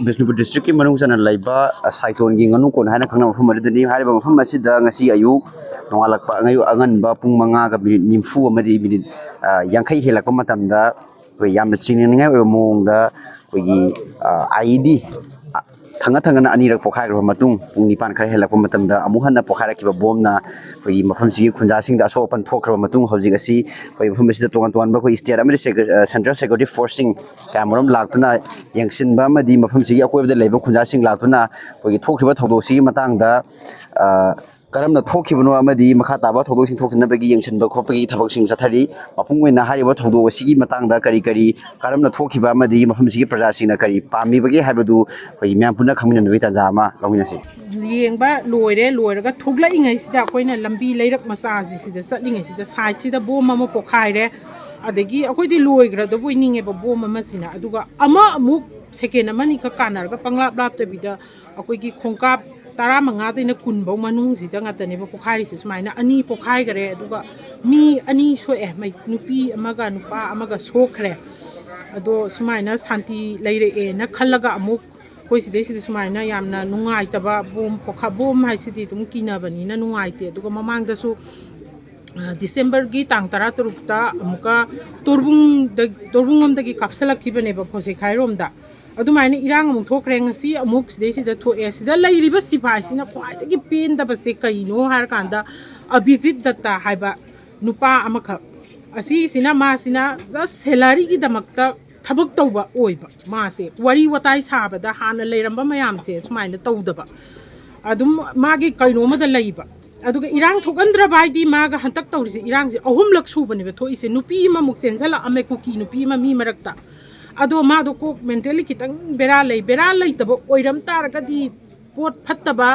Bishnupur district ki manung sana laiba cyclone gi nganu kon hana khangna mafum adani hariba mafum asida ngasi ayu nongalakpa ngayu anganba pung manga ga nimfu amadi minit yankai helakpa matamda koi yamna chingningai mongda koi ID thanga anirak pokhai ro matung pung nipan khar helakpa matamda amu hanna pokhai rakiba bomna koi mafam sigi khunja singda aso pan thokra matung hojik asi koi mafam asida tongan ba koi state amri central security forcing cameram laktuna yangsin ba madi mafam sigi akoi da leiba khunja sing laktuna koi thokriba thodo sigi matang da karamna thokibano amadi makha taba thodo sing thokna bagi yangsin ba khopagi thabak sing sathari mapung oina hariba thodo sigi matang da kari karamna thokiba amadi mafam sigi praja sing na kari pami bagi habadu koi myam puna khamina noi ta jama lawina si yengba loiraga thogla ingai sida koina lambi leirak masa sida satlingai sida side sida bom ama pokhaire adagi akoi di loigra do boininge ba bom ama sina aduga ama amuk second amani ka kanarga panglap lap tabida akoi gi khongkap tara manga taina kunbau manung sida ngatane ba pokhari se sumaina ani pokhai gare aduga mi ani soe mai nupi amaga nupa amaga sokhre ado sumaina santi leire e na khallaga amuk koi sidai sumaina yamna nungai taba bom pokha bom hai sidi tum kinabani na nungai te aduga mamang da su December gi tang tara turukta amuka torbungom dagi kapsalak kibane ba phose khairom da adumaina irang amuk thokre ngasi amuk sidai sida thoe sida lairiba sipai sina khwai dagi pen da base kaino har kanda abhijit datta haiba nupa amakha asi sina ma sina just salary gi damakta thabak tawba oiba mase wari watai sabada hana leiramba mayam se sumaina tawdaba adum magi kaino ma da leiba aduga irang thogandra baidi maga hantak tawrisi irang je ahumlak subani be thoise nupi ma muk chensala ame kuki nupi ma mi marakta ado ma do ko mentally kitang bera lei tabo oiram taraka di pot phattaba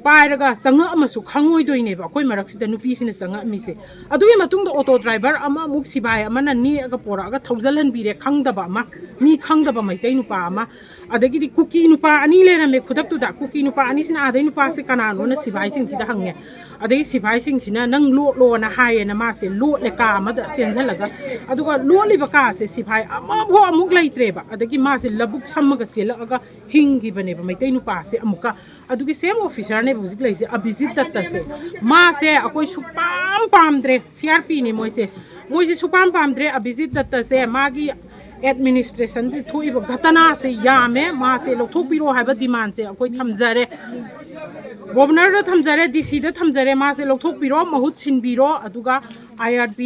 pairaga sanga amasu khangoi doine ba koi marak sida nupi sina sanga mi se adugi matung do auto driver ama muk sibai ama na ni aga pora aga thaujalan bire khangdaba ma mi khangdaba mai tai nupa ama adagi di kuki nupa ani le na me khudak tu da kuki nupa ani sina adai nupa se kana no na sibai sing sida hangye adagi sibai sing sina nang lo na haye na ma se lo le ka ma da senjalaga aduga lo li ba ka se sibai ama bo amuk laitre ba adagi ma se labuk samaga sela aga hingi bane ba mai tai nupa se amuka adugi same officer ne bujik laise abhijit datta se ma se akoi supam pamdre CRP ni moise supam pamdre abhijit datta se magi administration di thoiba ghatana se yame ma se lothopiro haiba demand se akoi thamjare governor da thamjare DC da thamjare ma se lothopiro mahut sinbiro aduga IRB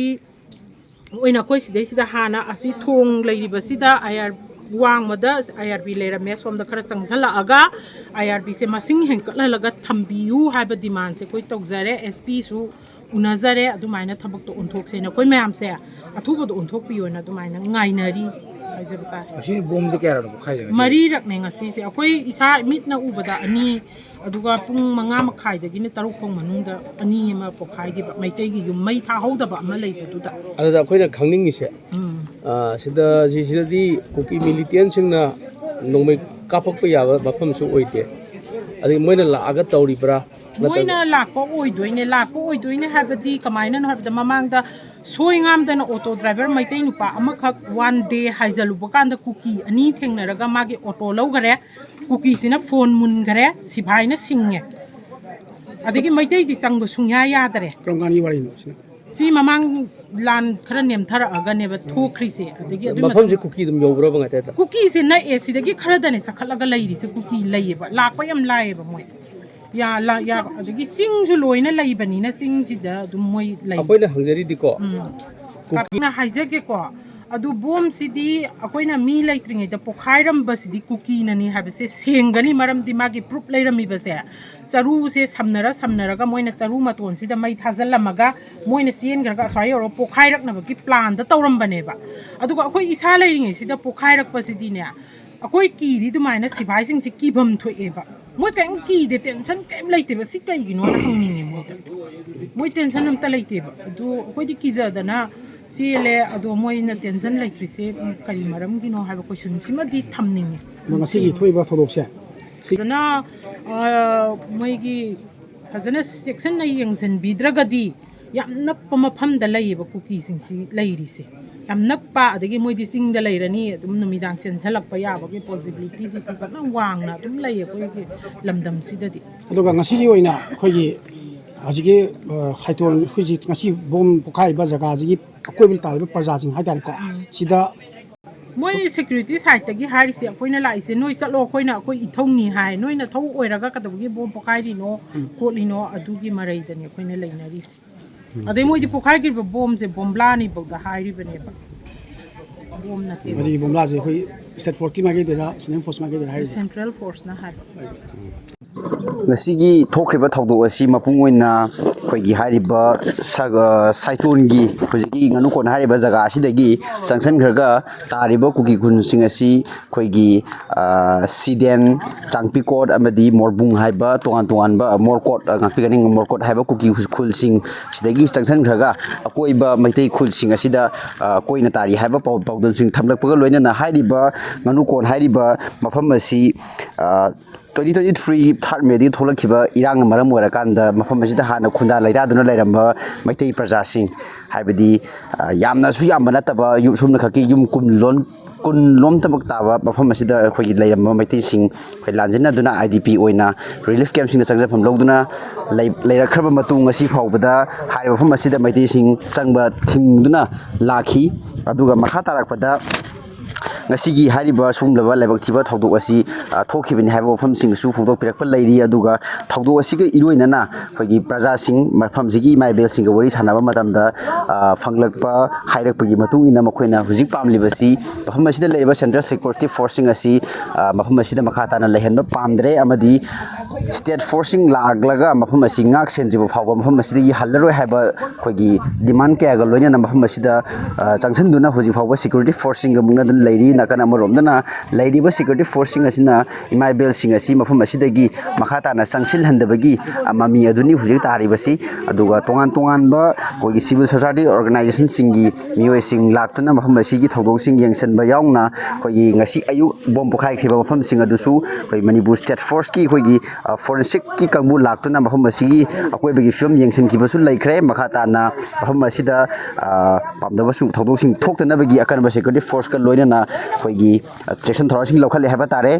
oina koi sidai sida hana asi thong leiriba sida wang mada IRB lera me som da khara sangsala aga IRB se masing henkala laga thambiu haiba demand se koi tokjare SP su unajare adumaina thabak to onthok se na koi mayam se athuba do onthok piyo na adumaina ngainari ajabta asi bom je kya ro khai mari rak ne ngasi se akoi isa mit na ubada ani aduga pung manga makhai da gine taruk pong manung da ani ma pokhai gi maitai gi yum mai tha hauda ba ma lei du da ada akoina khangning se sida di kuki militant singna nongmai kapak pa yaba bafam su oite adi moina laaga tawribra moina lakpa oidoine habadi kamaina no habda mamangda soingam dana auto driver maitai nupa amakhak one day haijaluba kanda kuki ani thengnaraga magi auto lawgare kuki sina phone mun gare sibai na singye adigi maitai di sangba sungya yadare krongani wari no sina si mamang lan khara nem thara aga ne ba thokri se adigi adu mafam je kuki dum yobra ba ngata kuki se na e sidagi khara dane sakhalaga lairi se kuki laiba lakpa yam laiba moi ya adagi sing ju loina laibani na sing jida dum moi lai akoina hangjari diko kuki na haijake ko adu bom sidi akoina mi laitringai da pokhairam basidi kuki nani habse sengani maram di magi proof lairami base saru se samnara ga moina saru maton sida mai thajallamaga moina sien garga swayoro pokhairak na baki plan da tawram bane ba aduga akoi isa lairingai sida pokhairak basidi ne akoi ki ri dumaina sibai sing chi kibam thoe ba moi kain ki de tension kaim laite ba si kai gino na hangni moi tension am ta laite ba adu akoi di kizada na sile ado moina tension laitrise kari maram gino haba question sima di thamning ngasi gi thoiba thodokse sina moi gi hazana section na yengsen bidragadi ꯌꯥꯝ ꯅꯛꯄ ꯃꯐꯝꯗ ꯂꯩꯌꯦꯕ ꯀꯨꯀꯤꯁꯤꯡꯁꯤ ꯂꯩꯔꯤꯁꯦ ꯌꯥꯝ ꯅꯛꯄ ꯑꯗꯒꯤ ꯃꯣꯏꯗꯤ ꯆꯤꯡꯗ ꯂꯩꯔꯅꯤ ꯑꯗꯨꯝ ꯅꯨꯃꯤꯗꯥꯡ ꯆꯦꯟꯁꯜꯂꯛꯄ ꯌꯥꯕꯒꯤ ꯄꯣꯁꯤꯕꯤꯂꯤꯇꯤꯗꯤ ꯐꯖꯅ ꯋꯥꯡꯅ ꯑꯗꯨꯝ ꯂꯩꯌꯦ ꯑꯩꯈꯣꯏꯒꯤ ꯂꯝꯗꯝꯁꯤꯗꯗꯤ ꯑꯗꯨꯒ ꯉꯁꯤꯒꯤ ꯑꯣꯏꯅ ꯑꯩꯈꯣꯏꯒꯤ ꯍꯧꯖꯤꯛꯀꯤ ꯍꯥꯏꯇꯣꯜ ꯍꯧꯖꯤꯛ ꯉꯁꯤ ꯕꯣꯝ ꯄꯣꯈꯥꯏꯔꯤꯕ ꯖꯒꯥꯁꯤꯒꯤ ꯑꯀꯣꯏꯕꯗ ꯇꯥꯔꯤꯕ ꯄ꯭ꯔꯖꯥꯁꯤꯡ ꯍꯥꯏꯇꯥꯔꯦꯀꯣ ꯁꯤꯗ ꯃꯣꯏ ꯁꯦꯀ꯭ꯌꯨꯔꯤꯇꯤ ꯁꯥꯏꯠꯇꯒꯤ ꯍꯥꯏꯔꯤꯁꯦ ꯑꯩꯈꯣꯏꯅ ꯂꯥꯛꯏꯁꯦ ꯅꯣꯏ ꯆꯠꯂꯣ ꯑꯩꯈꯣꯏ ꯏꯊꯧꯅꯤ ꯍꯥꯏ ꯅꯣꯏꯅ ꯊꯧ ꯑꯣꯏꯔꯒ ꯀꯩꯗꯧꯕꯒꯤ ꯕꯣꯝ ꯄꯣꯈꯥꯏꯔꯤꯅꯣ ꯈꯣꯠꯂꯤꯅꯣ ꯑꯗꯨꯒꯤ ꯃꯔꯩꯗꯅꯤ ꯑꯩꯈꯣꯏꯅ ꯂꯩꯅꯔꯤꯁꯦ ꯑꯗꯩ ꯃꯣꯏꯗꯤ ꯄꯣꯈꯥꯏꯈꯤꯕ ꯕꯣꯝꯁꯦ ꯕꯣꯝꯕ꯭ꯂꯥꯅꯤꯐꯧꯗ ꯍꯥꯏꯔꯤꯕꯅꯦꯕ ꯕꯣꯝ ꯅꯠꯇꯦꯕ ꯃꯁꯤꯒꯤ ꯕꯣꯝꯕ꯭ꯂꯥꯁꯦ ꯑꯩꯈꯣꯏ ꯁ꯭ꯇꯦꯠ ꯐꯣꯔꯁꯀꯤ ꯃꯥꯏꯀꯩꯗꯔ ꯁꯦꯟꯇ꯭ꯔꯦꯜ ꯐꯣꯔꯁ ꯃꯥꯏꯀꯩꯗꯔ ꯍꯥꯏꯔꯤꯁꯦ ꯁꯦꯟꯇ꯭ꯔꯦꯜ ꯐꯣꯔꯁꯅ ꯍꯥꯏꯕ ꯉꯁꯤꯒꯤ ꯊꯣꯛꯈ꯭ꯔꯤꯕ ꯊꯧꯗꯣꯛ ꯑꯁꯤ ꯃꯄꯨꯡ ꯑꯣꯏꯅ ꯑꯩꯈꯣꯏꯒꯤ ꯍꯥꯏꯔꯤꯕ ꯁꯥꯏꯇꯣꯟꯒꯤ ꯍꯧꯖꯤꯛꯀꯤ ꯉꯥꯅꯨꯀꯣꯟ ꯍꯥꯏꯔꯤꯕ ꯖꯒꯥ ꯑꯁꯤꯗꯒꯤ ꯆꯪꯁꯤꯟꯈ꯭ꯔꯒ ꯇꯥꯔꯤꯕ ꯀꯨꯀꯤ ꯈꯨꯟꯁꯤꯡ ꯑꯁꯤ ꯑꯩꯈꯣꯏꯒꯤ ꯁꯤꯗꯦꯟ ꯆꯥꯡꯄꯤꯀꯣꯠ ꯑꯃꯗꯤ ꯃꯣꯔꯕꯨꯡ ꯍꯥꯏꯕ ꯇꯣꯉꯥꯟ ꯇꯣꯉꯥꯟꯕ ꯃꯣꯔꯀꯣꯠ ꯉꯥꯛꯄꯤꯒꯅꯤ ꯃꯣꯔꯀꯣꯠ ꯍꯥꯏꯕ ꯀꯨꯀꯤ ꯈꯨꯜꯁꯤꯡ ꯁꯤꯗꯒꯤ ꯆꯪꯁꯤꯟꯈ꯭ꯔꯒ ꯑꯀꯣꯏꯕ ꯃꯩꯇꯩ ꯈꯨꯜꯁꯤꯡ ꯑꯁꯤꯗ ꯀꯣꯏꯅ ꯇꯥꯔꯤ ꯍꯥꯏꯕ ꯄꯥꯎꯗꯝꯁꯤꯡ ꯊꯝꯂꯛꯄꯒ ꯂꯣꯏꯅꯅ ꯍꯥꯏꯔꯤꯕ ꯉꯥꯅꯨꯀꯣꯟ ꯍꯥꯏꯔꯤꯕ ꯃꯐꯝ ꯑꯁꯤ 2023 3rd Mayꯗꯒꯤ ꯊꯣꯛꯂꯛꯈꯤꯕ ꯏꯔꯥꯡꯅ ꯃꯔꯝ ꯑꯣꯏꯔꯀꯥꯟꯗ ꯃꯐꯝ ꯑꯁꯤꯗ ꯍꯥꯟꯅ ꯈꯨꯟꯗꯥ ꯂꯩꯇꯥꯗꯨꯅ ꯂꯩꯔꯝꯕ ꯃꯩꯇꯩ प्रꯖꯥꯁꯤꯡ ꯍꯥꯏꯕꯗꯤ ꯌꯥꯝꯅꯁꯨ ꯌꯥꯝꯕ ꯅꯠꯇꯕ ꯁꯨꯝꯅ ꯈꯛꯀꯤ ꯌꯨꯝ ꯀꯨꯟꯂꯣꯝꯇꯃꯛ ꯇꯥꯕ ꯃꯐꯝ ꯑꯁꯤꯗ ꯑꯩꯈꯣꯏꯒꯤ ꯂꯩꯔꯝꯕ ꯃꯩꯇꯩꯁꯤꯡ ꯑꯩꯈꯣꯏ ꯂꯥꯟꯖꯤꯟꯅꯗꯨꯅ IDP ꯑꯣꯏꯅ ꯔꯤꯂꯤꯐ ꯀꯦꯝꯞꯁꯤꯡꯗ ꯆꯪꯖꯐꯝ ꯂꯧꯗꯨꯅ ꯂꯩꯔꯛꯈ꯭ꯔꯕ ꯃꯇꯨꯡ ꯉꯁꯤ ꯐꯥꯎꯕꯗ ꯍꯥꯏꯔꯤꯕ ꯃꯐꯝ ꯑꯁꯤꯗ ꯃꯩꯇꯩꯁꯤꯡ ꯆꯪꯕ ꯊꯤꯡꯗꯨꯅ ꯂꯥꯛꯈꯤ ꯑꯗꯨꯒ ꯃꯈꯥ ꯇꯥꯔꯛꯄꯗ ꯉꯁꯤꯒꯤ ꯍꯥꯏꯔꯤꯕ ꯁꯨꯒꯨꯝꯂꯕ ꯂꯥꯏꯕꯛ ꯊꯤꯕ ꯊꯧꯗꯣꯛ ꯑꯁꯤ ꯊꯣꯛꯈꯤꯕꯅꯤ ꯍꯥꯏꯕ ꯋꯥꯐꯝꯁꯤꯡꯁꯨ ꯐꯣꯡꯗꯣꯛꯄꯤꯔꯛꯄ ꯂꯩꯔꯤ ꯑꯗꯨꯒ ꯊꯧꯗꯣꯛ ꯑꯁꯤꯒ ꯏꯔꯣꯏꯅꯅ ꯑꯩꯈꯣꯏꯒꯤ प्रꯖꯥꯁꯤꯡ ꯃꯐꯝꯁꯤꯒꯤ ꯏꯃꯥ ꯏꯕꯦꯜꯁꯤꯡꯒ ꯋꯥꯔꯤ ꯁꯥꯟꯅꯕ ꯃꯇꯝꯗ ꯐꯪꯂꯛꯄ ꯍꯥꯏꯔꯛꯄꯒꯤ ꯃꯇꯨꯡ ꯏꯟꯅ ꯃꯈꯣꯏꯅ ꯍꯧꯖꯤꯛ ꯄꯥꯝꯂꯤꯕꯁꯤ ꯃꯐꯝ ꯑꯁꯤꯗ ꯂꯩꯔꯤꯕ ꯁꯦꯟꯇ꯭ꯔꯦꯜ ꯁꯦꯀ꯭ꯌꯨꯔꯤꯇꯤ ꯐꯣꯔꯁꯁꯤꯡ ꯑꯁꯤ ꯃꯐꯝ ꯑꯁꯤꯗ ꯃꯈꯥ ꯇꯥꯅ ꯂꯩꯍꯟꯕ ꯄꯥꯝꯗ꯭ꯔꯦ ꯑꯃꯗꯤ ꯁ꯭ꯇꯦꯠ ꯐꯣꯔꯁꯁꯤꯡ ꯂꯥꯛꯂꯒ ꯃꯐꯝ ꯑꯁꯤ ꯉꯥꯛ ꯁꯦꯟꯗ꯭ꯔꯤꯕ ꯐꯥꯎꯕ ꯃꯐꯝ ꯑꯁꯤꯗꯒꯤ ꯍꯜꯂꯔꯣꯏ ꯍꯥꯏꯕ ꯑꯩꯈꯣꯏꯒꯤ ꯗꯤꯃꯥꯟ ꯀꯌꯥꯒ ꯂꯣꯏꯅꯅ ꯃꯐꯝ ꯑꯁꯤꯗ ꯆꯪꯁꯤꯟꯗꯨꯅ ꯍꯧꯖꯤꯛ ꯐꯥꯎꯕ ꯁꯦꯀ꯭ꯌꯨꯔꯤꯇꯤ ꯐꯣꯔꯁꯁꯤꯡꯒ ꯃꯨꯛꯅꯗꯨꯅ ꯂꯩꯔꯤ ꯅꯥꯀꯟ ꯑꯃꯔꯣꯝꯗꯅ ꯂꯩꯔꯤꯕ ꯁꯦꯀ꯭ꯌꯨꯔꯤꯇꯤ ꯐꯣꯔꯁꯁꯤꯡ ꯑꯁꯤꯅ ꯏꯃꯥ ꯏꯕꯦꯜꯁꯤꯡ ꯑꯁꯤ ꯃꯐꯝ ꯑꯁꯤꯗꯒꯤ ꯃꯈꯥ ꯇꯥꯅ ꯆꯪꯁꯤꯜꯍꯟꯗꯕꯒꯤ ꯃꯃꯤ ꯑꯗꯨꯅꯤ ꯍꯧꯖꯤꯛ ꯇꯥꯔꯤꯕꯁꯤ ꯑꯗꯨꯒ ꯇꯣꯉꯥꯟ ꯇꯣꯉꯥꯟꯕ ꯑꯩꯈꯣꯏꯒꯤ ꯁꯤꯚꯤꯜ ꯁꯣꯁꯥꯏꯇꯤ ꯑꯣꯔꯒꯅꯥꯏꯖꯦꯁꯟꯁꯤꯡꯒꯤ ꯃꯤꯑꯣꯏꯁꯤꯡ ꯂꯥꯛꯇꯨꯅ ꯃꯐꯝ ꯑꯁꯤꯒꯤ ꯊꯧꯗꯣꯛꯁꯤꯡ ꯌꯦꯡꯁꯤꯟꯕ ꯌꯥꯎꯅ ꯑꯩꯈꯣꯏꯒꯤ ꯉꯁꯤ ꯑꯌꯨꯛ ꯕꯣꯝ ꯄꯣꯈꯥꯏꯈꯤꯕ ꯃꯐꯝꯁꯤꯡ ꯑꯗꯨꯁꯨ ꯑꯩꯈꯣꯏ ꯃꯅꯤꯄꯨꯔ ꯁ꯭ꯇꯦꯠ ꯐꯣꯔꯁꯀꯤ ꯑꯩꯈꯣꯏꯒꯤ ꯐꯣꯔꯦꯟꯁꯤꯛꯀꯤ ꯀꯥꯡꯕꯨ ꯂꯥꯛꯇꯨꯅ ꯃꯐꯝ ꯑꯁꯤꯒꯤ ꯑꯀꯣꯏꯕꯒꯤ ꯐꯤꯕꯝ ꯌꯦꯡꯁꯤꯟꯈꯤꯕꯁꯨ ꯂꯩꯈ꯭ꯔꯦ ꯃꯈꯥ ꯇꯥꯅ ꯃꯐꯝ ꯑꯁꯤꯗ ꯄꯥꯝꯗꯕ ꯊꯧꯗꯣꯛꯁꯤꯡ ꯊꯣꯛꯇꯅꯕꯒꯤ ꯑꯀꯟꯕ ꯁꯦꯀ꯭ꯌꯨꯔꯤꯇꯤ ꯐꯣꯔꯁꯀ ꯂꯣꯏꯅꯅ ꯑꯩꯈꯣꯏꯒꯤ ꯆꯦꯛꯁꯤꯟ ꯊꯧꯔꯥꯡꯁꯤꯡ ꯂꯧꯈꯠꯂꯦ ꯍꯥꯏꯕ ꯇꯥꯔꯦ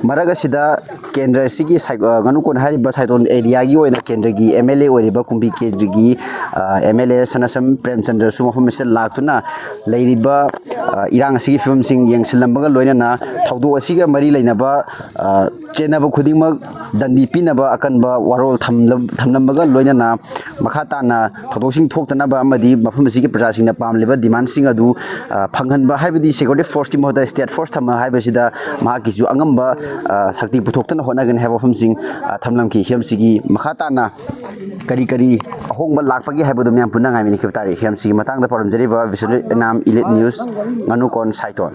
ꯃꯔꯛ ꯑꯁꯤꯗ ꯀꯦꯟꯗ꯭ꯔ ꯑꯁꯤꯒꯤ ꯉꯥꯅꯨꯀꯣꯟ ꯍꯥꯏꯔꯤꯕ ꯁꯥꯏꯇꯣꯟ ꯑꯦꯔꯤꯌꯥꯒꯤ ꯑꯣꯏꯅ ꯀꯦꯟꯗ꯭ꯔꯒꯤ MLA ꯑꯣꯏꯔꯤꯕ ꯀꯨꯝꯕꯤ ꯀꯦꯟꯗ꯭ꯔꯒꯤ MLA ꯁꯅꯁꯝ ꯄ꯭ꯔꯦꯝꯆꯟꯗ꯭ꯔꯁꯨ ꯃꯐꯝ ꯑꯁꯤꯗ ꯂꯥꯛꯇꯨꯅ ꯂꯩꯔꯤꯕ ꯏꯔꯥꯡ ꯑꯁꯤꯒꯤ ꯐꯤꯕꯝꯁꯤꯡ ꯌꯦꯡꯁꯤꯜꯂꯝꯕꯒ ꯂꯣꯏꯅꯅ ꯊꯧꯗꯣꯛ ꯑꯁꯤꯒ ꯃꯔꯤ ꯂꯩꯅꯕ ꯆꯦꯟꯅꯕ ꯈꯨꯗꯤꯡꯃꯛ ꯗꯟꯗꯤ ꯄꯤꯅꯕ ꯑꯀꯟꯕ ꯋꯥꯔꯣꯜ ꯊꯝꯂꯝꯕꯒ ꯂꯣꯏꯅꯅ ꯃꯈꯥ ꯇꯥꯅ ꯊꯧꯗꯣꯛꯁꯤꯡ ꯊꯣꯛꯇꯅꯕ ꯑꯃꯗꯤ ꯃꯐꯝ ꯑꯁꯤꯒꯤ प्रꯖꯥꯁꯤꯡꯅ ꯄꯥꯝꯂꯤꯕ ꯗꯤꯃꯥꯟꯁꯤꯡ ꯑꯗꯨ ꯐꯪꯍꯟꯕ ꯍꯥꯏꯕꯗꯤ ꯁꯦꯀ꯭ꯌꯨꯔꯤꯇꯤ ꯐꯣꯔꯁꯀꯤ ꯃꯍꯨꯠꯇ ꯁ꯭ꯇꯦꯠ ꯐꯣꯔꯁ ꯊꯝꯕ ꯍꯥꯏꯕꯁꯤꯗ ꯃꯍꯥꯛꯀꯤꯁꯨ ꯑꯉꯝꯕ ꯁꯛꯇꯤ ꯄꯨꯊꯣꯛꯇꯨꯅ ꯍꯣꯠꯅꯒꯅꯤ ꯍꯥꯏꯕ ꯋꯥꯐꯝꯁꯤꯡ ꯊꯝꯂꯝꯈꯤ ꯍꯤꯔꯝꯁꯤꯒꯤ ꯃꯈꯥ ꯇꯥꯅ ꯀꯔꯤ ꯑꯍꯣꯡꯕ ꯂꯥꯛꯄꯒꯦ ꯍꯥꯏꯕꯗꯨ ꯃꯌꯥꯝ ꯄꯨꯟꯅ ꯉꯥꯏꯃꯤꯟꯅꯈꯤꯕ ꯇꯥꯔꯦ ꯍꯤꯔꯝꯁꯤꯒꯤ ꯃꯇꯥꯡꯗ ꯄꯥꯎꯗꯝꯖꯔꯤꯕ ꯚꯤꯖꯨꯑꯦꯜ ꯑꯦꯅꯥꯝ ꯏꯂꯤꯠ ꯅ꯭ꯌꯨꯁ ꯉꯥꯅꯨꯀꯣꯟ ꯁꯥꯏꯇꯣꯟ